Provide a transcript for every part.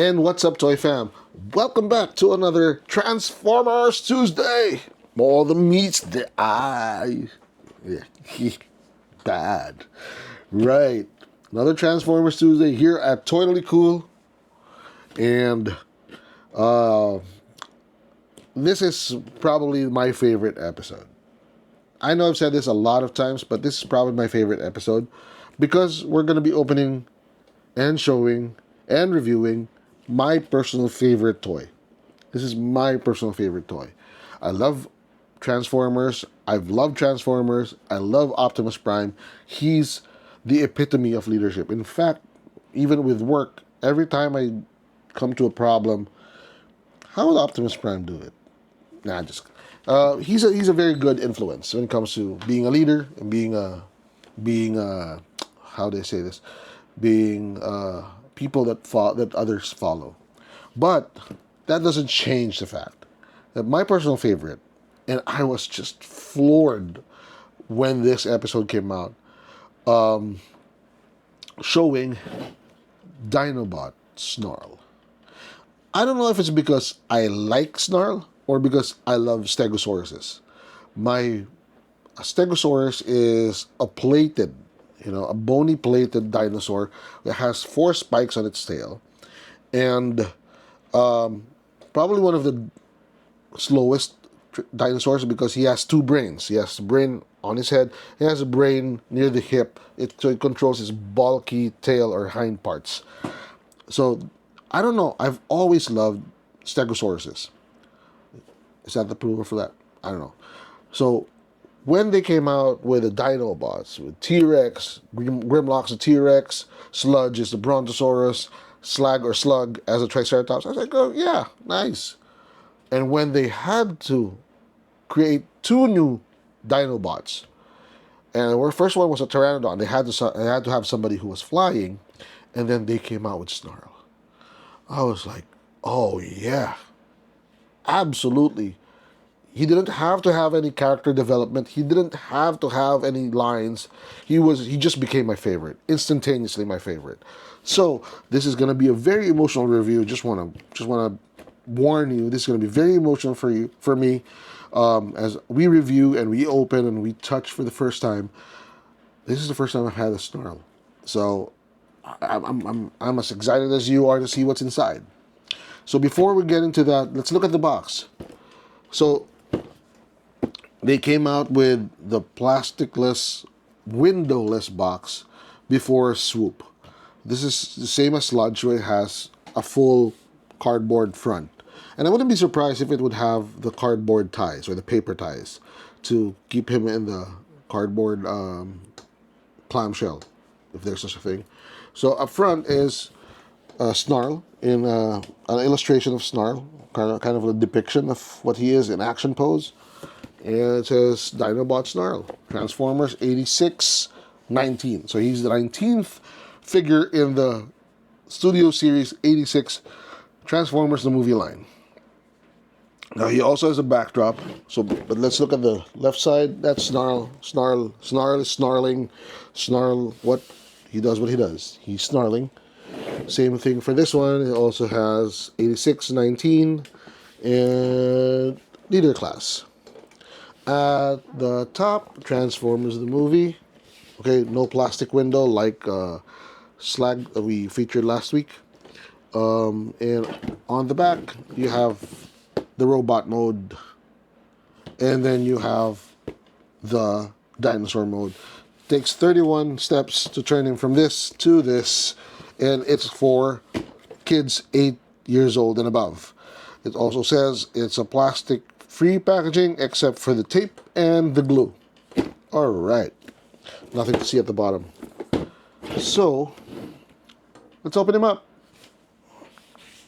And what's up, Toy Fam? Welcome back to another Transformers Tuesday. All the meets the eye. Yeah, bad. Right. Another Transformers Tuesday here at Totally Cool. And this is probably my favorite episode. I know I've said this a lot of times, but this is probably my favorite episode because we're going to be opening and showing and reviewing my personal favorite toy. This is my personal favorite toy. I love Transformers. I've loved Transformers. I love Optimus Prime. He's the epitome of leadership. In fact, even with work, every time I come to a problem, how will Optimus Prime do it? Nah, just he's a very good influence when it comes to being a leader and being how do I say this, being people that others follow. But that doesn't change the fact that my personal favorite, and I was just floored when this episode came out, showing Dinobot Snarl. I don't know if it's because I like Snarl or because I love Stegosauruses. My Stegosaurus is a plated, a bony plated dinosaur that has 4 spikes on its tail, and probably one of the slowest dinosaurs because he has 2 brains. He has a brain on his head. He has a brain near the hip. So it controls his bulky tail or hind parts. So I don't know. I've always loved Stegosauruses. Is that the proof for that? I don't know. So when they came out with the Dinobots, with T-Rex, Grimlock's a T-Rex, Sludge is the Brontosaurus, Slag or Slug as a Triceratops, I was like, oh yeah, nice. And when they had to create 2 new Dinobots, and the first one was a Pteranodon, they had to have somebody who was flying, and then they came out with Snarl. I was like, oh yeah, absolutely. He didn't have to have any character development. He didn't have to have any lines. He just became my favorite, instantaneously my favorite. So this is going to be a very emotional review. Just want to warn you, this is going to be very emotional for me, as we review and we open and we touch for the first time. This is the first time I've had a Snarl, so I'm as excited as you are to see what's inside. So before we get into that, let's look at the box. So they came out with the plasticless, windowless box before Swoop. This is the same as Sludge, where it has a full cardboard front. And I wouldn't be surprised if it would have the cardboard ties or the paper ties to keep him in the cardboard clamshell, if there's such a thing. So up front is Snarl in an illustration of Snarl, kind of a depiction of what he is in action pose. And it says Dinobot Snarl, Transformers 86-19. So he's the 19th figure in the Studio Series 86 Transformers the movie line. Now he also has a backdrop. But let's look at the left side. That's Snarl. Snarl is snarling. Snarl, he does. He's snarling. Same thing for this one. It also has 86-19 and leader class. At the top, Transformers the movie. Okay, no plastic window like Slag that we featured last week. And on the back, you have the robot mode. And then you have the dinosaur mode. Takes 31 steps to turn him from this to this. And it's for kids 8 years old and above. It also says it's a plastic-free packaging except for the tape and the glue. All right. Nothing to see at the bottom. So, let's open him up.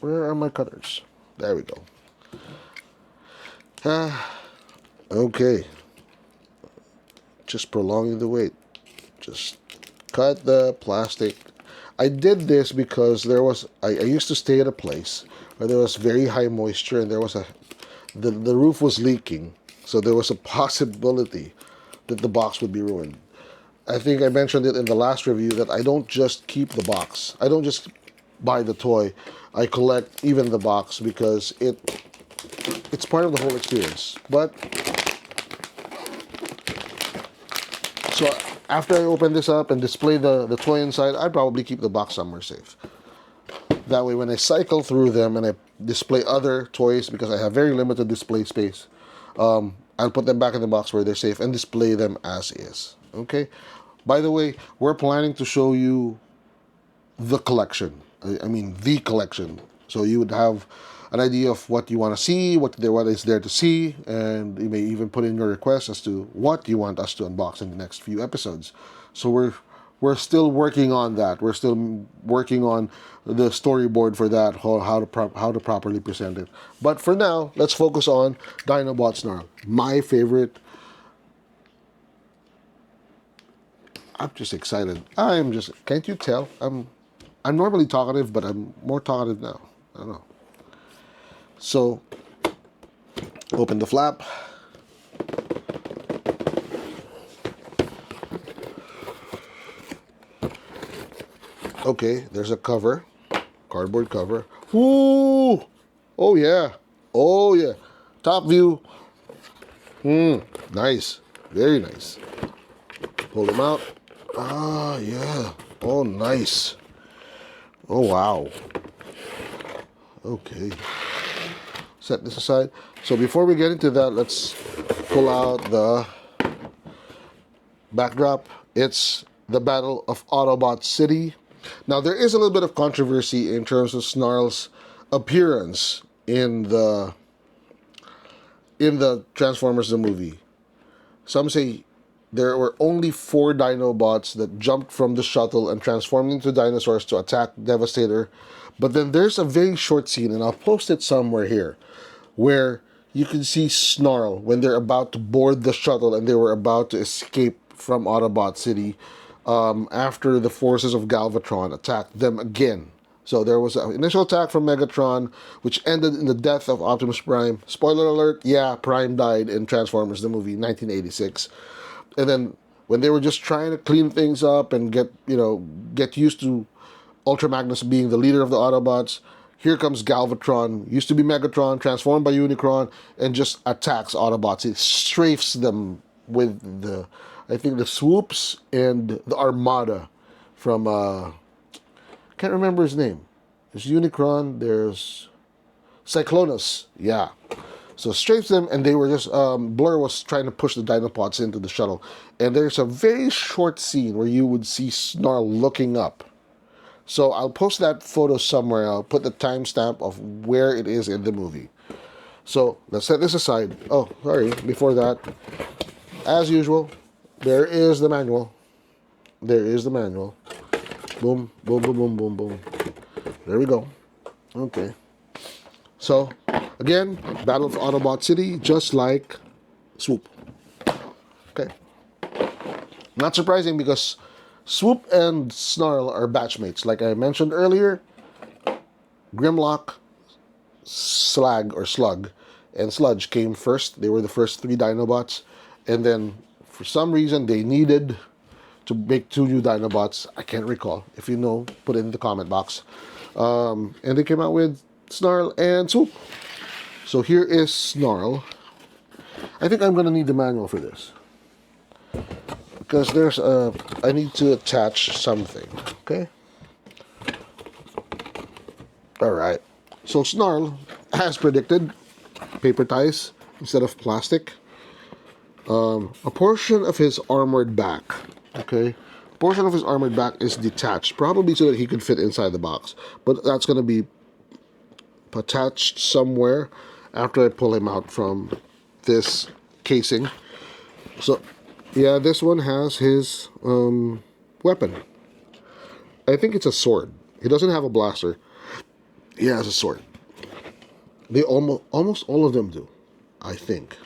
Where are my cutters? There we go. Okay. Just prolonging the wait. Just cut the plastic. I did this because I used to stay at a place where there was very high moisture and there was the roof was leaking. So there was a possibility that the box would be ruined. I think I mentioned it in the last review that I don't just keep the box. I don't just buy the toy. I collect even the box because it's part of the whole experience. But so after I open this up and display the toy inside, I'd probably keep the box somewhere safe. That way, when I cycle through them and I display other toys, because I have very limited display space, I'll put them back in the box where they're safe and display them as is. Okay? By the way, we're planning to show you the collection. I mean, the collection. So you would have an idea of what you want to see, what is there to see, and you may even put in your request as to what you want us to unbox in the next few episodes. So we're still working on that. We're still working on the storyboard for that, how to properly present it. But for now, let's focus on Dinobot Snarl. My favorite. I'm just excited. Can't you tell? I'm normally talkative, but I'm more talkative now. I don't know. So, open the flap. Okay, there's a cover, cardboard cover. Ooh! Oh yeah, oh yeah. Top view. Nice, very nice. Pull them out. Ah, yeah. Oh, nice. Oh, wow. Okay. Set this aside. So before we get into that, let's pull out the backdrop. It's the Battle of Autobot City. Now, there is a little bit of controversy in terms of Snarl's appearance in the Transformers the movie. Some say there were only 4 Dinobots that jumped from the shuttle and transformed into dinosaurs to attack Devastator. But then there's a very short scene, and I'll post it somewhere here, where you can see Snarl when they're about to board the shuttle and they were about to escape from Autobot City after the forces of Galvatron attacked them again. So there was an initial attack from Megatron, which ended in the death of Optimus Prime. Spoiler alert, yeah, Prime died in Transformers the movie, 1986. And then when they were just trying to clean things up and get used to Ultra Magnus being the leader of the Autobots, here comes Galvatron, used to be Megatron, transformed by Unicron, and just attacks Autobots. It strafes them with the swoops and the Armada from, can't remember his name. There's Unicron, there's Cyclonus, yeah. So strafes them, and they were just, Blur was trying to push the Dinobots into the shuttle. And there's a very short scene where you would see Snarl looking up. So I'll post that photo somewhere. I'll put the timestamp of where it is in the movie. So let's set this aside. Oh, sorry, before that, as usual, there is the manual. There is the manual. Boom, boom, boom, boom, boom, boom. There we go. Okay. So, again, Battle of Autobot City, just like Swoop. Okay. Not surprising because Swoop and Snarl are batchmates. Like I mentioned earlier, Grimlock, Slag, or Slug, and Sludge came first. They were the first 3 Dinobots. And then, for some reason, they needed to make 2 new Dinobots. I can't recall. If you know, put it in the comment box. And they came out with Snarl and Swoop. So here is Snarl. I think I'm going to need the manual for this, because I need to attach something, okay? Alright. So Snarl, as predicted, paper ties instead of plastic. A portion of his armored back, okay? A portion of his armored back is detached, probably so that he could fit inside the box. But that's going to be attached somewhere after I pull him out from this casing. So, yeah, this one has his weapon. I think it's a sword. He doesn't have a blaster. He has a sword. They almost all of them do, I think.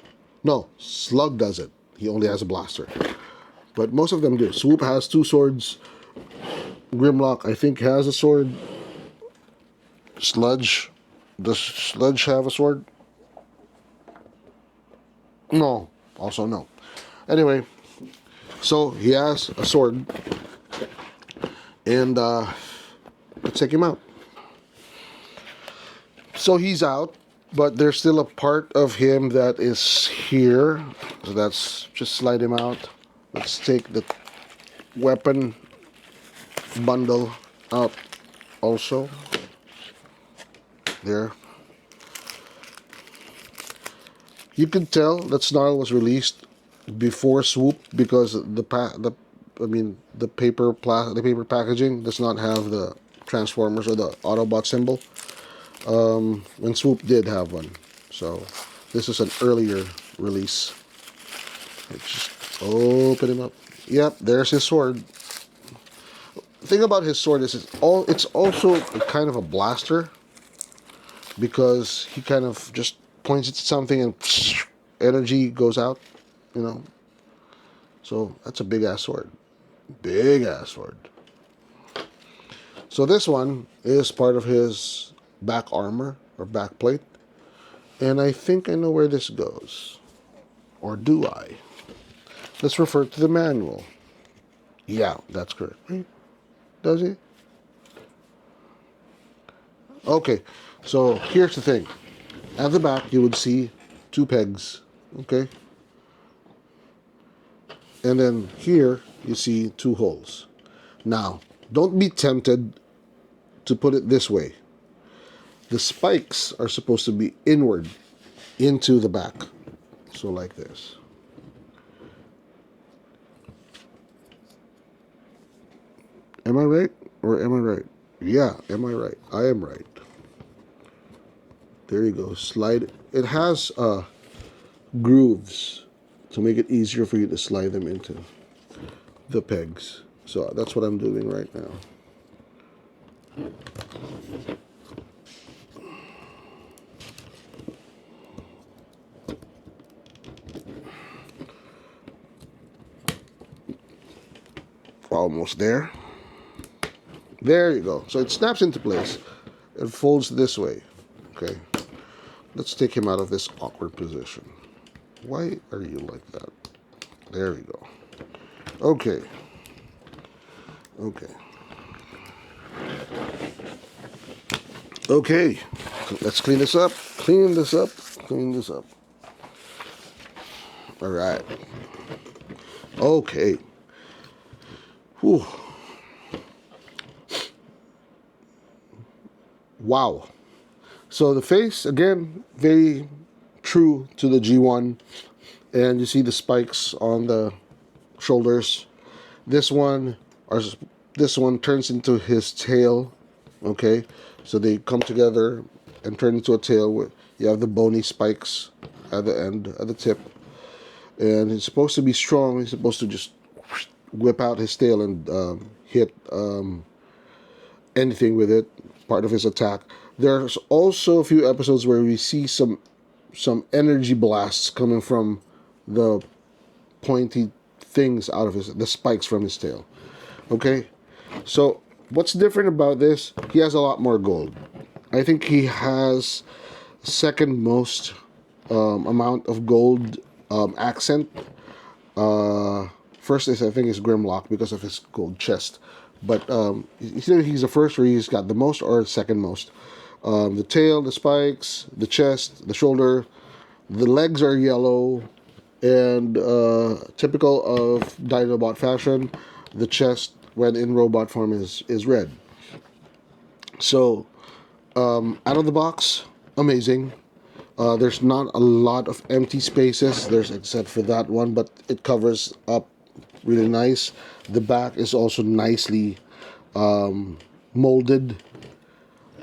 No, Slug doesn't. He only has a blaster. But most of them do. Swoop has 2 swords. Grimlock, I think, has a sword. Sludge. Does Sludge have a sword? No. Also no. Anyway, so he has a sword. And let's take him out. So he's out, but there's still a part of him that is here. So that's just slide him out. Let's take the weapon bundle out also. There. You can tell that Snarl was released before Swoop because the paper packaging does not have the Transformers or the Autobot symbol. When Swoop did have one, so this is an earlier release. Let's just open him up. Yep, there's his sword. The thing about his sword is it's also a kind of a blaster because he kind of just points it to something and energy goes out, you know. So that's a big ass sword. Big ass sword. So this one is part of his back armor or back plate. And I think I know where this goes. Or do I? Let's refer to the manual. Yeah, that's correct. Does it? Okay, so here's the thing. At the back, you would see two pegs. Okay? And then here, you see two holes. Now, don't be tempted to put it this way. The spikes are supposed to be inward into the back. So like this. Am I right? Or am I right? Yeah, am I right? I am right. There you go. Slide. It has grooves to make it easier for you to slide them into the pegs. So that's what I'm doing right now. Almost there. There you go. So it snaps into place. It folds this way. Okay. Let's take him out of this awkward position. Why are you like that? There we go. Okay. Okay. Okay. Let's clean this up. Clean this up. Clean this up. All right. Okay. Whew. Wow. So the face, again, very true to the G1. And you see the spikes on the shoulders. This one turns into his tail. Okay. So they come together and turn into a tail. Where you have the bony spikes at the end, at the tip. And he's supposed to be strong. He's supposed to just whip out his tail and hit anything with it, part of his attack. There's also a few episodes where we see some energy blasts coming from the pointy things out of the spikes from his tail. Okay, so what's different about this? He has a lot more gold. I think he has second most amount of gold accent. First is I think is Grimlock because of his gold chest, but either he's the first where he's got the most or second most. The tail, the spikes, the chest, the shoulder, the legs are yellow, and typical of Dinobot fashion, the chest when in robot form is red. So out of the box, amazing. There's not a lot of empty spaces. There's except for that one, but it covers up really nice. The back is also nicely molded.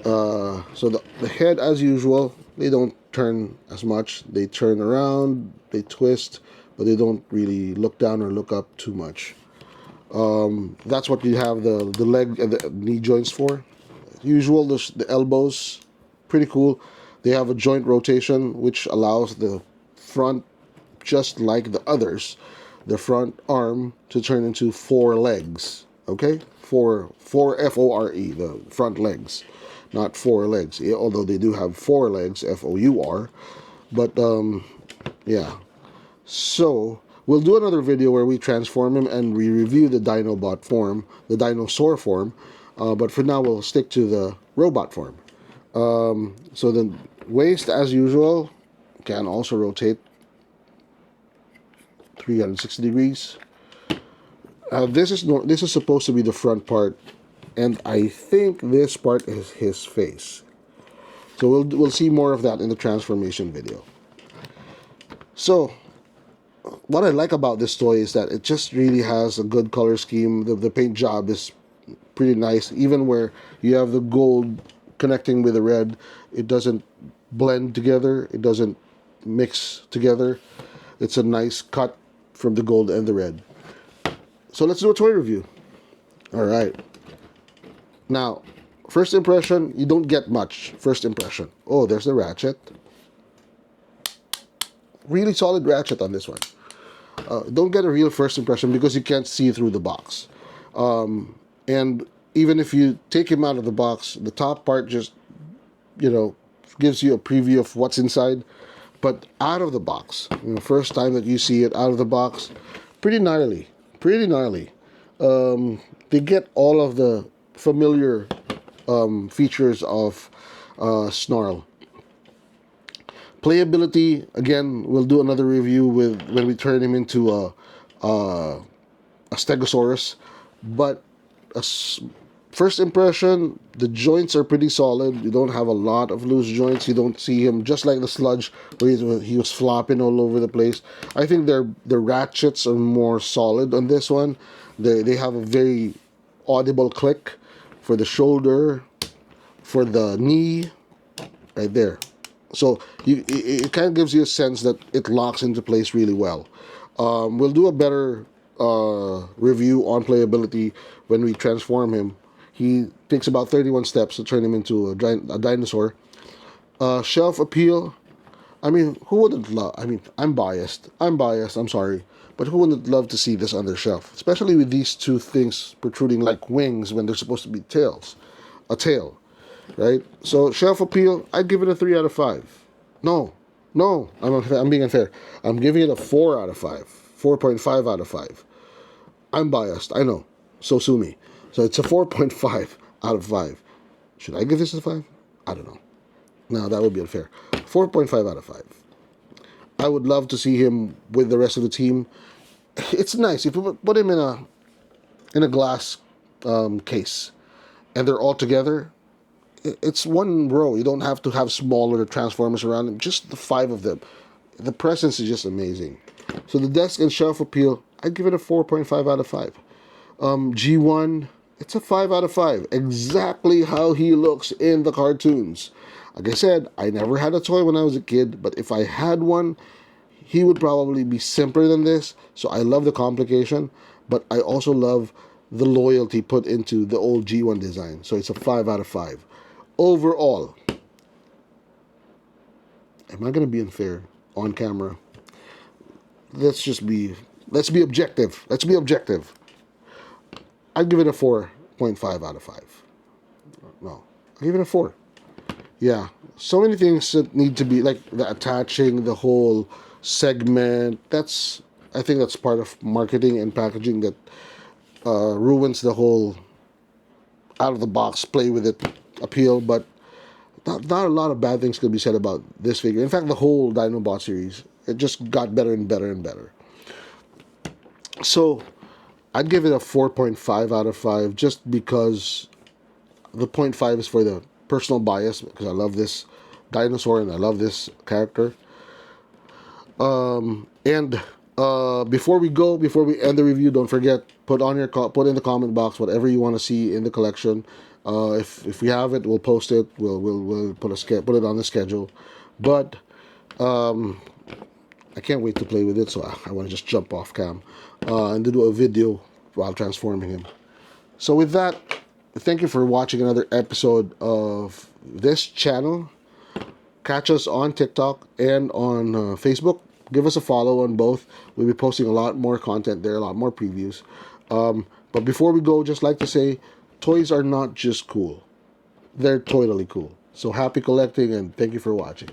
So the head, as usual, they don't turn as much. They turn around, they twist, but they don't really look down or look up too much. That's what you have the leg and the knee joints for. Usual, the elbows, pretty cool. They have a joint rotation, which allows the front, just like the others, the front arm to turn into four legs. Okay, four FORE, the front legs, not four legs. Although they do have four legs, FOUR, but yeah. So we'll do another video where we transform him and we review the Dinobot form, the dinosaur form. But for now, we'll stick to the robot form. So the waist, as usual, can also rotate 360 degrees. This is supposed to be the front part, and I think this part is his face. So we'll see more of that in the transformation video. So what I like about this toy is that it just really has a good color scheme. The paint job is pretty nice. Even where you have the gold connecting with the red, it doesn't blend together. It doesn't mix together. It's a nice cut from the gold and the red. So let's do a toy review. All right. Now, first impression, you don't get much first impression. Oh, there's the ratchet. Really solid ratchet on this one. Don't get a real first impression because you can't see through the box. And even if you take him out of the box, the top part just, gives you a preview of what's inside. But out of the box, first time that you see it out of the box, pretty gnarly. Pretty gnarly. They get all of the familiar features of Snarl. Playability, again, we'll do another review when we turn him into a Stegosaurus. But first impression, the joints are pretty solid. You don't have a lot of loose joints. You don't see him just like the Sludge where he was flopping all over the place. I think the ratchets are more solid on this one. They have a very audible click for the shoulder, for the knee, right there. So it kind of gives you a sense that it locks into place really well. We'll do a better review on playability when we transform him. He takes about 31 steps to turn him into a dinosaur. Shelf appeal. I mean, who wouldn't love? I mean, I'm biased. I'm sorry. But who wouldn't love to see this on their shelf? Especially with these two things protruding like wings when they're supposed to be tails. A tail. Right? So, shelf appeal, I'd give it a 3 out of 5. No, I'm being unfair. I'm giving it a 4 out of 5. 4.5 out of 5. I'm biased, I know. So sue me. So, it's a 4.5 out of 5. Should I give this a 5? I don't know. No, that would be unfair. 4.5 out of 5. I would love to see him with the rest of the team. It's nice. If you put him in a glass case and they're all together, it's one row. You don't have to have smaller Transformers around him. Just the 5 of them. The presence is just amazing. So the desk and shelf appeal, I'd give it a 4.5 out of 5. G1, it's a 5 out of 5. Exactly how he looks in the cartoons. Like I said, I never had a toy when I was a kid, but if I had one, he would probably be simpler than this. So I love the complication, but I also love the loyalty put into the old G1 design. So it's a 5 out of 5. Overall, am I going to be unfair on camera? Let's be objective. Let's be objective. I'd give it a 4.5 out of 5. No, I'll give it a 4. Yeah, so many things that need to be, like the attaching the whole segment. I think that's part of marketing and packaging that ruins the whole out of the box play with it appeal. But not a lot of bad things could be said about this figure. In fact, the whole Dinobot series, it just got better and better and better. So I'd give it a 4.5 out of 5 just because the 0.5 is for the personal bias, because I love this dinosaur and I love this character. And before we end the review, don't forget, put in the comment box whatever you want to see in the collection. If we have it, we'll post it. We'll put it on the schedule. But I can't wait to play with it, so I want to just jump off cam and do a video while transforming him. So with that, thank you for watching another episode of this channel. Catch us on TikTok and on Facebook. Give us a follow on both. We'll be posting a lot more content there, a lot more previews. But before we go, just like to say, toys are not just cool. They're totally cool. So happy collecting, and thank you for watching.